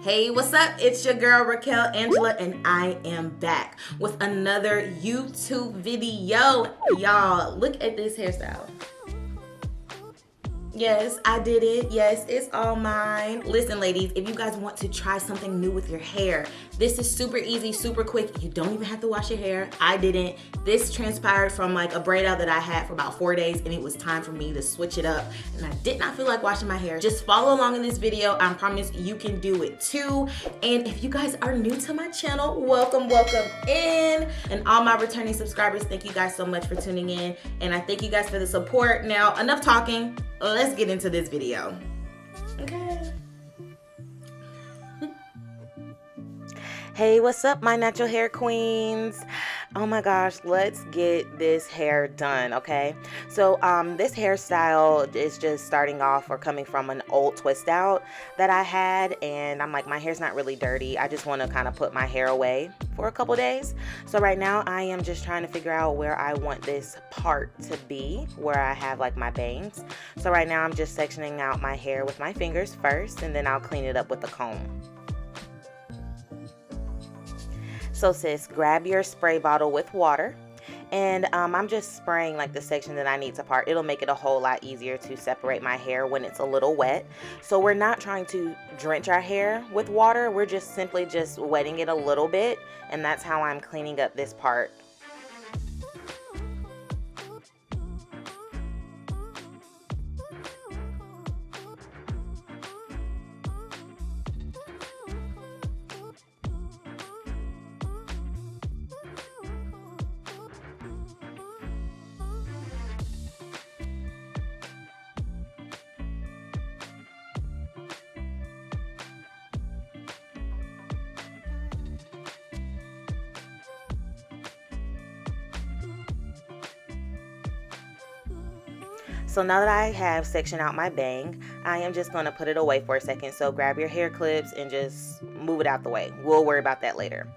Hey, what's up? It's your girl Riquel Angela, and I am back with another YouTube video. Y'all, look at this hairstyle. Yes, I did it. Yes, it's all mine. Listen, ladies, if you guys want to try something new with your hair, this is super easy, super quick. You don't even have to wash your hair. I didn't. This transpired from like a braid out that I had for about 4 days, and it was time for me to switch it up. And I did not feel like washing my hair. Just follow along in this video. I promise you can do it too. And if you guys are new to my channel, welcome in. And all my returning subscribers, thank you guys so much for tuning in. And I thank you guys for the support. Now, enough talking. Let's get into this video. Okay. Hey, what's up, my natural hair queens? Oh my gosh, let's get this hair done, okay? So this hairstyle is just starting off or coming from an old twist out that I had, and I'm like, my hair's not really dirty. I just want to kind of put my hair away for a couple days. So right now I am just trying to figure out where I want this part to be, where I have like my bangs. So right now I'm just sectioning out my hair with my fingers first, and then I'll clean it up with a comb. So sis, grab your spray bottle with water, and I'm just spraying like the section that I need to part. It'll make it a whole lot easier to separate my hair when it's a little wet. So we're not trying to drench our hair with water. We're just simply just wetting it a little bit, and that's how I'm cleaning up this part. So now that I have sectioned out my bang, I am just going to put it away for a second. So grab your hair clips and just move it out the way. We'll worry about that later.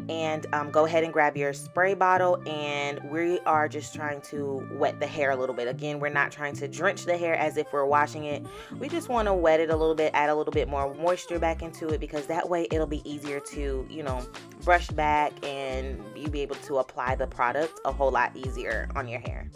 And go ahead and grab your spray bottle, and we are just trying to wet the hair a little bit. Again, we're not trying to drench the hair as if we're washing it. We just want to wet it a little bit, add a little bit more moisture back into it, because that way it'll be easier to, brush back, and you'll be able to apply the product a whole lot easier on your hair.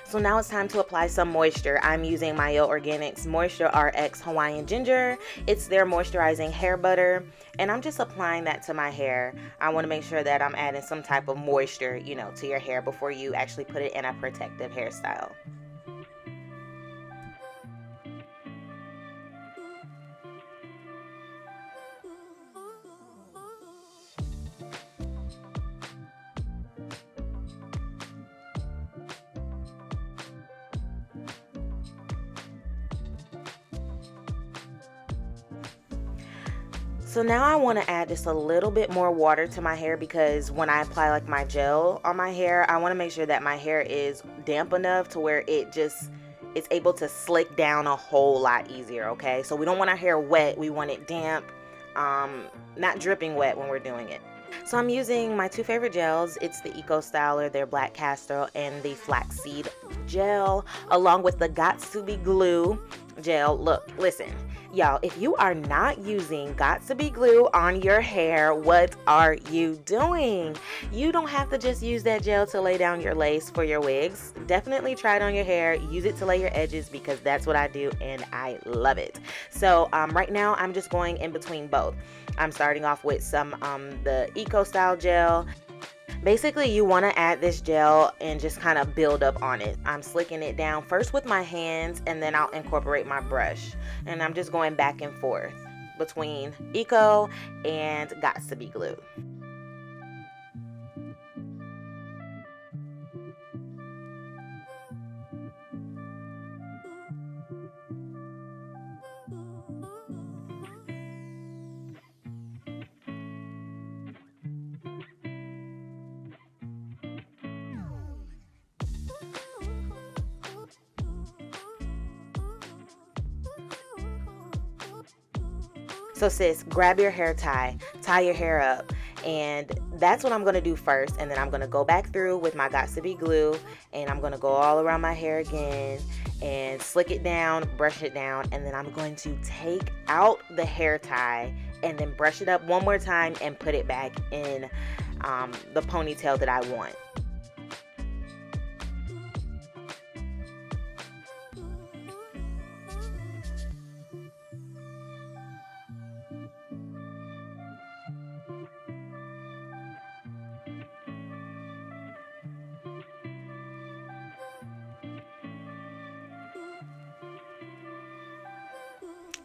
So now it's time to apply some moisture. I'm using Mielle Organics Moisture RX Hawaiian Ginger. It's their moisturizing hair butter, and I'm just applying that to my hair. I want to make sure that I'm adding some type of moisture, to your hair before you actually put it in a protective hairstyle. So now I want to add just a little bit more water to my hair, because when I apply like my gel on my hair, I want to make sure that my hair is damp enough to where it's able to slick down a whole lot easier, okay? So we don't want our hair wet, we want it damp, not dripping wet when we're doing it. So I'm using my two favorite gels. It's the Eco Styler, their black Castor, and the Flaxseed gel, along with the Gots to Be Glue gel. Look, listen, y'all, if you are not using Gots to Be Glue on your hair, what are you doing? You don't have to just use that gel to lay down your lace for your wigs. Definitely try it on your hair. Use it to lay your edges, because that's what I do, and I love it. So right now I'm just going in between both. I'm starting off with some the Eco Style gel. Basically, you want to add this gel and just kind of build up on it. I'm slicking it down first with my hands, and then I'll incorporate my brush. And I'm just going back and forth between Eco and Gots to Be Glue. So sis, grab your hair tie, tie your hair up, and that's what I'm going to do first. And then I'm going to go back through with my Got2b glue, and I'm going to go all around my hair again and slick it down, brush it down, and then I'm going to take out the hair tie and then brush it up one more time and put it back in the ponytail that I want.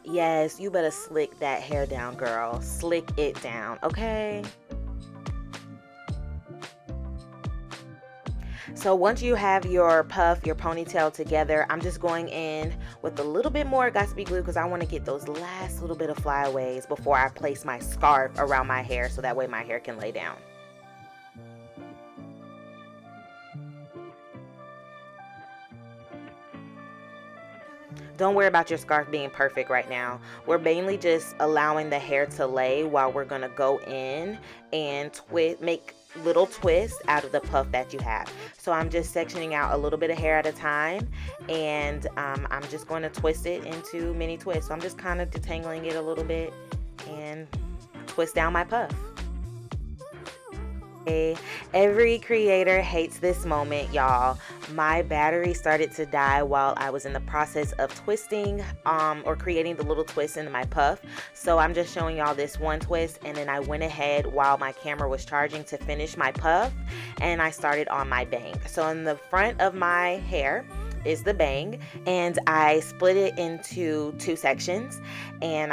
Yes, you better slick that hair down, girl. Slick it down, okay? So once you have your puff, your ponytail together, I'm just going in with a little bit more Got2b glue because I want to get those last little bit of flyaways before I place my scarf around my hair so that way my hair can lay down. Don't worry about your scarf being perfect right now. We're mainly just allowing the hair to lay while we're gonna go in and make little twists out of the puff that you have. So I'm just sectioning out a little bit of hair at a time, and I'm just going to twist it into mini twists. So I'm just kind of detangling it a little bit and twist down my puff. Every creator hates this moment, y'all. My battery started to die while I was in the process of twisting or creating the little twist into my puff. So I'm just showing y'all this one twist, and then I went ahead while my camera was charging to finish my puff, and I started on my bang. So in the front of my hair is the bang, and I split it into 2 sections, and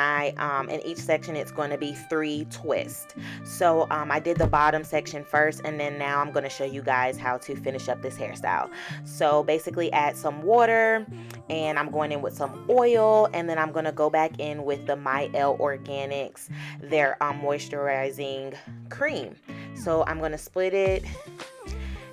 in each section it's going to be 3 twists. So I did the bottom section first, and then now I'm going to show you guys how to finish up this hairstyle. So basically add some water, and I'm going in with some oil, and then I'm going to go back in with the Mielle Organics, their moisturizing cream. So I'm going to split it.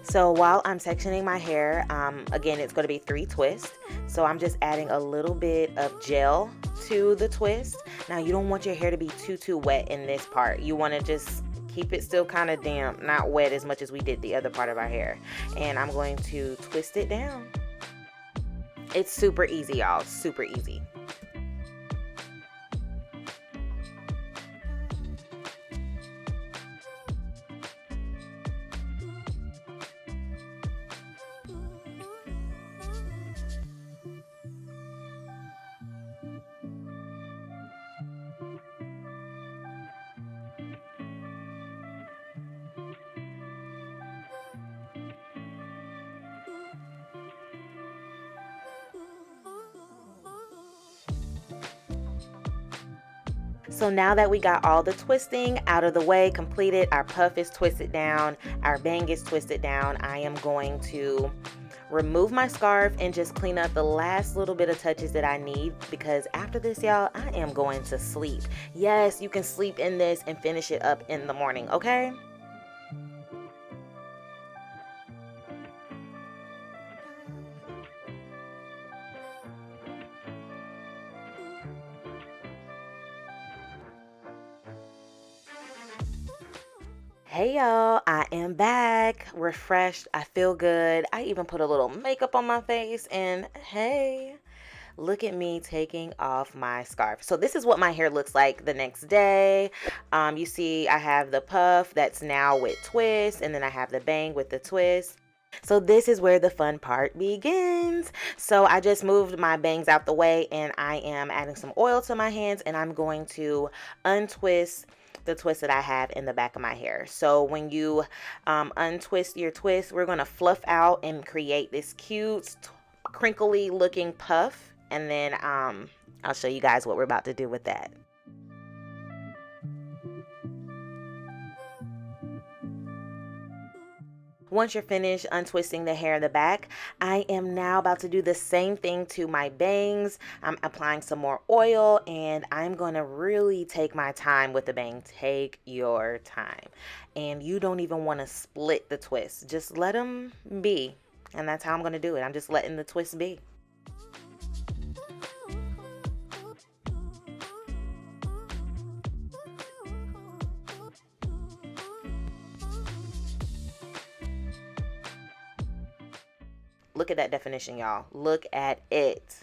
So while I'm sectioning my hair, again, it's going to be 3 twists. So I'm just adding a little bit of gel to the twist. Now, you don't want your hair to be too wet in this part. You want to just keep it still kind of damp, not wet as much as we did the other part of our hair. And I'm going to twist it down. It's super easy, y'all. Super easy. So now that we got all the twisting out of the way, completed, our puff is twisted down, our bang is twisted down, I am going to remove my scarf and just clean up the last little bit of touches that I need, because after this, y'all, I am going to sleep. Yes, you can sleep in this and finish it up in the morning, okay? Hey y'all, I am back, refreshed, I feel good. I even put a little makeup on my face, and hey, look at me taking off my scarf. So this is what my hair looks like the next day. You see I have the puff that's now with twist, and then I have the bang with the twist. So this is where the fun part begins. So I just moved my bangs out the way, and I am adding some oil to my hands, and I'm going to untwist the twist that I have in the back of my hair. So when you untwist your twist, we're going to fluff out and create this cute crinkly looking puff, and then I'll show you guys what we're about to do with that. Once you're finished untwisting the hair in the back, I am now about to do the same thing to my bangs. I'm applying some more oil, and I'm going to really take my time with the bang. Take your time. And you don't even want to split the twist. Just let them be. And that's how I'm going to do it. I'm just letting the twist be. Look at that definition, y'all. Look at it.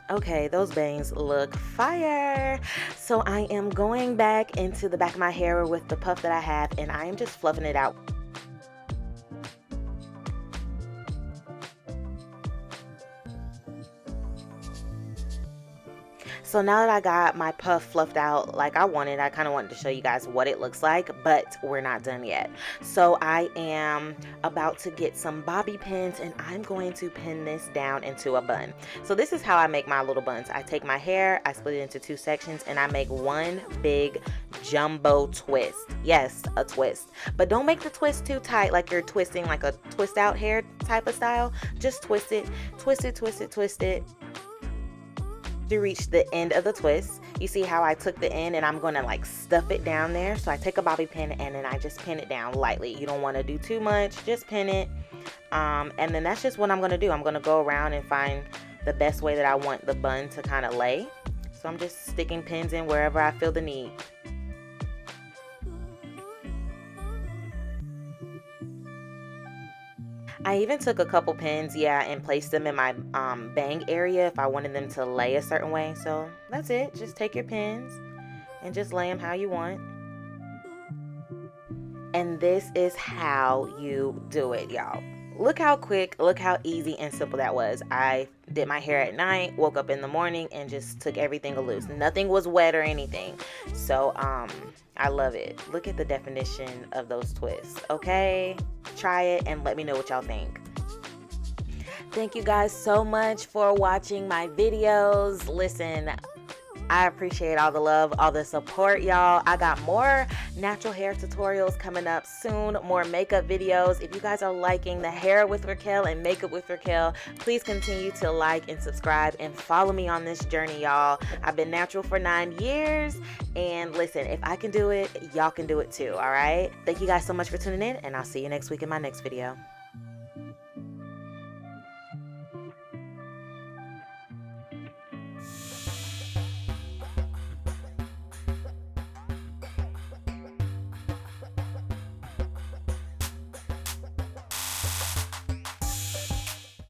Okay, those bangs look fire. So I am going back into the back of my hair with the puff that I have, and I am just fluffing it out. So now that I got my puff fluffed out like I wanted, I kind of wanted to show you guys what it looks like, but we're not done yet. So I am about to get some bobby pins, and I'm going to pin this down into a bun. So this is how I make my little buns. I take my hair, I split it into 2 sections, and I make one big jumbo twist. Yes, a twist. But don't make the twist too tight like you're twisting like a twist out hair type of style. Just twist it, twist it, twist it, twist it. To reach the end of the twist. You see how I took the end and I'm going to like stuff it down there. So I take a bobby pin and then I just pin it down lightly. You don't want to do too much, just pin it. And then that's just what I'm going to do. I'm going to go around and find the best way that I want the bun to kind of lay. So I'm just sticking pins in wherever I feel the need. I even took a couple pins, yeah, and placed them in my bang area if I wanted them to lay a certain way. So that's it. Just take your pins and just lay them how you want. And this is how you do it, y'all. Look how quick, look how easy and simple that was. I did my hair at night, woke up in the morning, and just took everything loose. Nothing was wet or anything. So I love it. Look at the definition of those twists, okay? Try it and let me know what y'all think. Thank you guys so much for watching my videos. Listen, I appreciate all the love, all the support, y'all. I got more natural hair tutorials coming up soon, more makeup videos. If you guys are liking the hair with Riquel and makeup with Riquel, please continue to like and subscribe and follow me on this journey, y'all. I've been natural for 9 years, and listen, if I can do it, y'all can do it too, all right? Thank you guys so much for tuning in, and I'll see you next week in my next video.